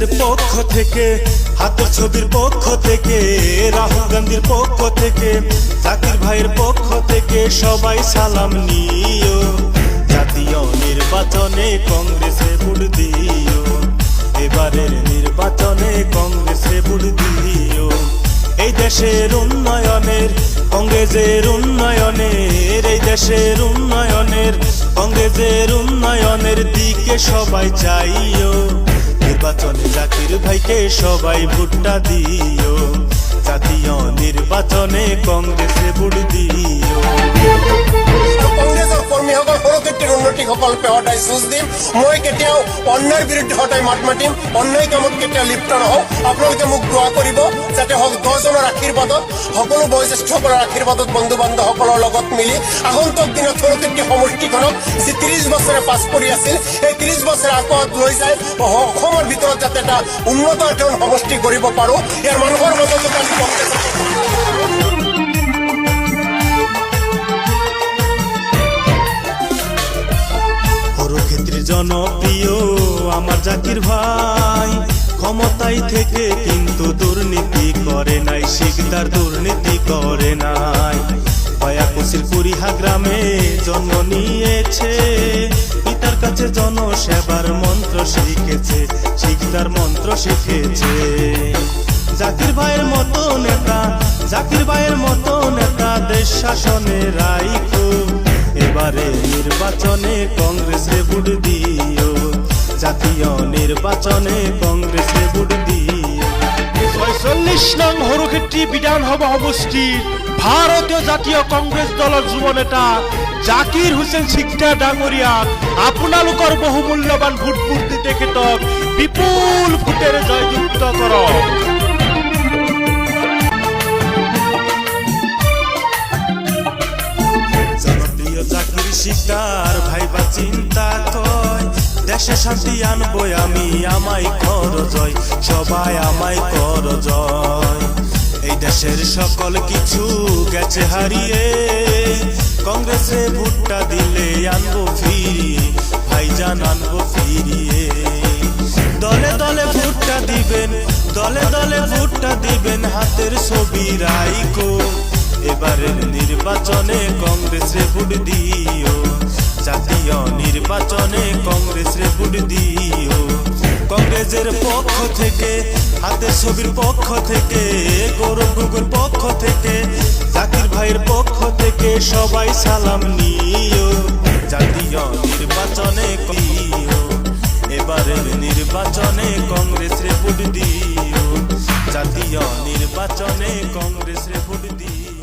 কংগ্রেসের পক্ষ থেকে, হাতের ছবির পক্ষ থেকে, রাহুল গান্ধীর পক্ষ থেকে, জাকির ভাইয়ের পক্ষ থেকে সবাই সালাম নিও। জাতীয় নির্বাচনে কংগ্রেসে ভোট দিও, এবারের নির্বাচনে কংগ্রেসে ভোট দিও। এই দেশের উন্নয়নের, কংগ্রেসের উন্নয়নের, এই দেশের উন্নয়নের, কংগ্রেসের উন্নয়নের দিকে সবাই চাইও। নির্বাচনে জাকির ভাইকে সবাই ভোটটা দিও, জাতীয় নির্বাচনে কংগ্রেসে ভোট দিও। কংগ্ৰেছৰ কৰ্মীসকল সৰস্বতীৰ উন্নতিসকল সদায় যুঁজ দিম। মই কেতিয়াও অন্যায়ৰ বিৰুদ্ধে সদায় মাত মাতিম, অন্যায় কামত কেতিয়াও লিপ্ত নহওঁ। আপোনালোকে মোক দোৱা কৰিব যাতে 10জনৰ আশীৰ্বাদত, সকলো বয়োজ্যেষ্ঠসকলৰ আশীৰ্বাদত, বন্ধু বান্ধৱসকলৰ লগত মিলি আগন্তুক দিনত সৰস্বতী সমষ্টিখনক যি 30 বছৰে পাছ কৰি আছিল, এই 30 বছৰ আগত লৈ যায় অসমৰ ভিতৰত যাতে এটা উন্নত এখন সমষ্টি কৰিব পাৰোঁ, ইয়াৰ মানুহৰ মাজত জনপ্রিয় আমার জাকির ভাই, ক্ষমতায় থেকে কিন্তু দুর্নীতি করে নাই, শিকদার দুর্নীতি করে নাই। বয়াকুশির কুড়িহা গ্রামে জন্ম নিয়েছে, পিতার কাছে জনসেবার মন্ত্র শিখেছে, শিকদার মন্ত্র শিখেছে। জাকির ভাইয়ের মতো নেতা, জাকির ভাইয়ের মতো নেতা দেশ শাসনের রাইখো। এবারে নির্বাচনে কংগ্রেসে ভোট দিও, জাতীয় নির্বাচনে কংগ্রেসে ভোট দিও। ৪৬ নং হৰুক্ষেত্ৰী বিধানসভা সমষ্টিৰ ভাৰতীয় জাতীয় কংগ্ৰেছ দলৰ যুৱ নেতা জাকিৰ হুছেইন শিকদাৰ ডাঙৰীয়াক আপোনালোকৰ বহুমূল্যৱান ভোটবোৰ দি তেখেতক বিপুল ভোটেৰে জয়যুক্ত কৰক। জাকির শিকদার ভাইবা চিন্তা কয়, দেশে শান্তি আনবো আমি, আমায় কর জয়, সবাই আমায় কর জয়। এই দেশের সকল কিছু গেছে হারিয়ে, কংগ্রেসে ভোটটা দিলে আনবো ফিরিয়ে, ভাইজান আনবো ফিরিয়ে। দলে দলে ভোটটা দিবেন, দলে দলে ভোটটা দিবেন, হাতের ছবি রাইখো। এবারের নির্বাচনে কংগ্রেসে ভোট দিও, জাতীয় নির্বাচনে কংগ্রেসে ভোট দিও। কংগ্রেসের পক্ষ থেকে, হাতের ছবির পক্ষ থেকে, গৌরব গগৈর পক্ষ থেকে, জাকির ভাইয়ের পক্ষ থেকে সবাই সালাম নিও। জাতীয় নির্বাচনে দিও, এবারের নির্বাচনে কংগ্রেসে ভোট দিও, জাতীয় নির্বাচনে কংগ্রেসে ভোট দিও।